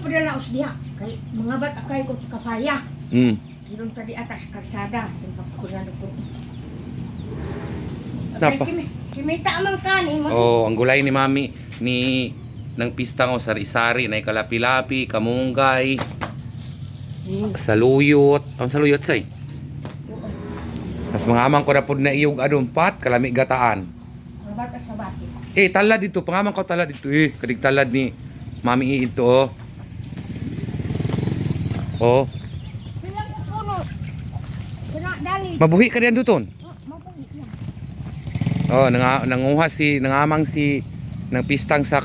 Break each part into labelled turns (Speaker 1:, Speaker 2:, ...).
Speaker 1: padalaos diha. Kay mga bata kay ko kapaya. Hilon ka di atas karsada. Yung papakunan ko.
Speaker 2: Napa?
Speaker 1: Kimita amang kanin.
Speaker 2: Oh, ang gulay ni Mami ni ng pista ko sari-sari na kalapi-lapi, kamunggay, saluyot. Ang saluyot say. Mas mga amang ko na pod na iyog adumpat kalami gataan.
Speaker 1: Mga bata sa bati.
Speaker 2: Talad dito, pangaman ko talad dito kadig talad ni Mami ito oh. Oh,
Speaker 1: Bilang ko puno. Kena dali.
Speaker 2: mabuhi ka diyan duton.
Speaker 1: Mabuhi yan.
Speaker 2: Oh, nanguha nangamang si ng pistang sa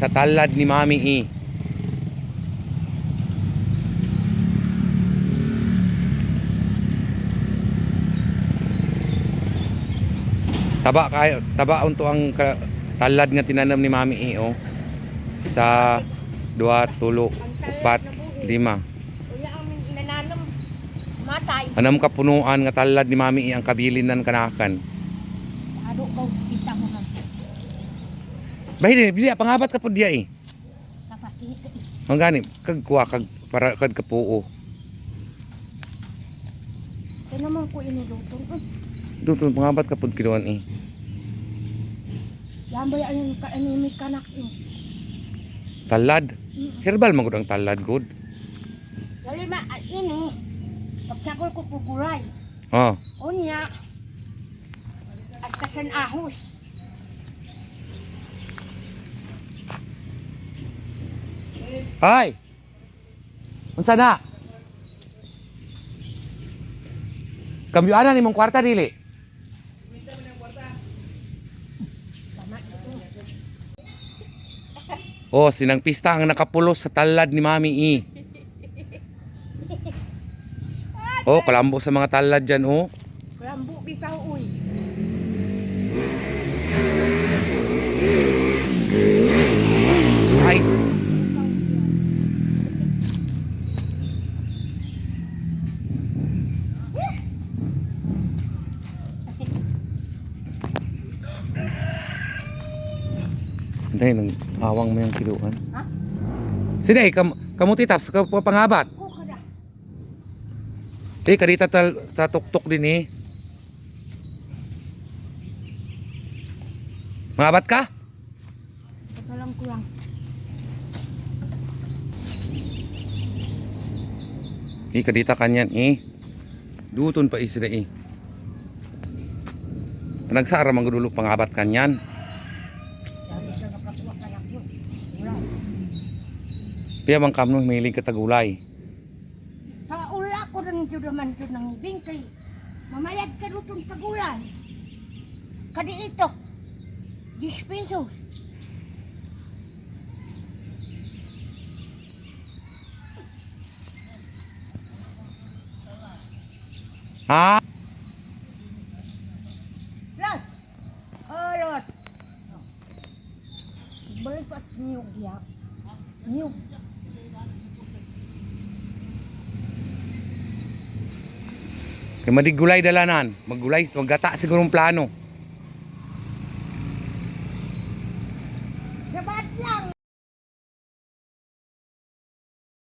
Speaker 2: talad ni Mami Taba unto ang talad nga tinanam ni Mami oh. Sa 2, 3, 4, 5.
Speaker 1: Uya ang nananam matay.
Speaker 2: Anam kapunuan nga talad ni Mami ang kabilin nan kanakan.
Speaker 1: Ado ko kita mo man.
Speaker 2: Bahin bili pangabat ka pud diya
Speaker 1: Kapakita.
Speaker 2: Ang gani kagkuha kag para kad kapuo.
Speaker 1: Kaya naman ko inulutong.
Speaker 2: Dutong pangabat ka pud kinuan
Speaker 1: Yambay ang kaanimik kanak
Speaker 2: Talad. Herbal man gud ang talad gud.
Speaker 1: Dali ma ini. Pagsakol ko puguray.
Speaker 2: Oh.
Speaker 1: Unya. At kasan ahos.
Speaker 2: Ay. Unsa na? Kambyuanan imong kwarta dili. Oh, sinang pista ang nakapulos sa talad ni Mami Oh, kalambo sa mga talad dyan oh.
Speaker 1: Lambu bitaw uy.
Speaker 2: Nice. Dahil nang awang mo yung kiluan.
Speaker 1: Ha?
Speaker 2: Sige, kamuti taps, pangabat.
Speaker 1: Kuka na.
Speaker 2: Kadita tatuktok din Mangabat ka?
Speaker 1: Pagkalang ko lang.
Speaker 2: Kadita kanyan Duton pa isda Nagsara manggudulo pangabat kanyan.
Speaker 1: Sabi ka nakakuha ka lang yun. Wala.
Speaker 2: Piya mang kamno mahilig ka tagulay.
Speaker 1: Paula ko rin dyan naman dyan ng bingkay. Mamayag ka lutong tagulan. Kadi ito. 10 pesos.
Speaker 2: Ha?
Speaker 1: Lot. Oh, lot. Balik pa niyog ya. Niyog.
Speaker 2: Kay madigulay dalanan. Maggata sigurong plano.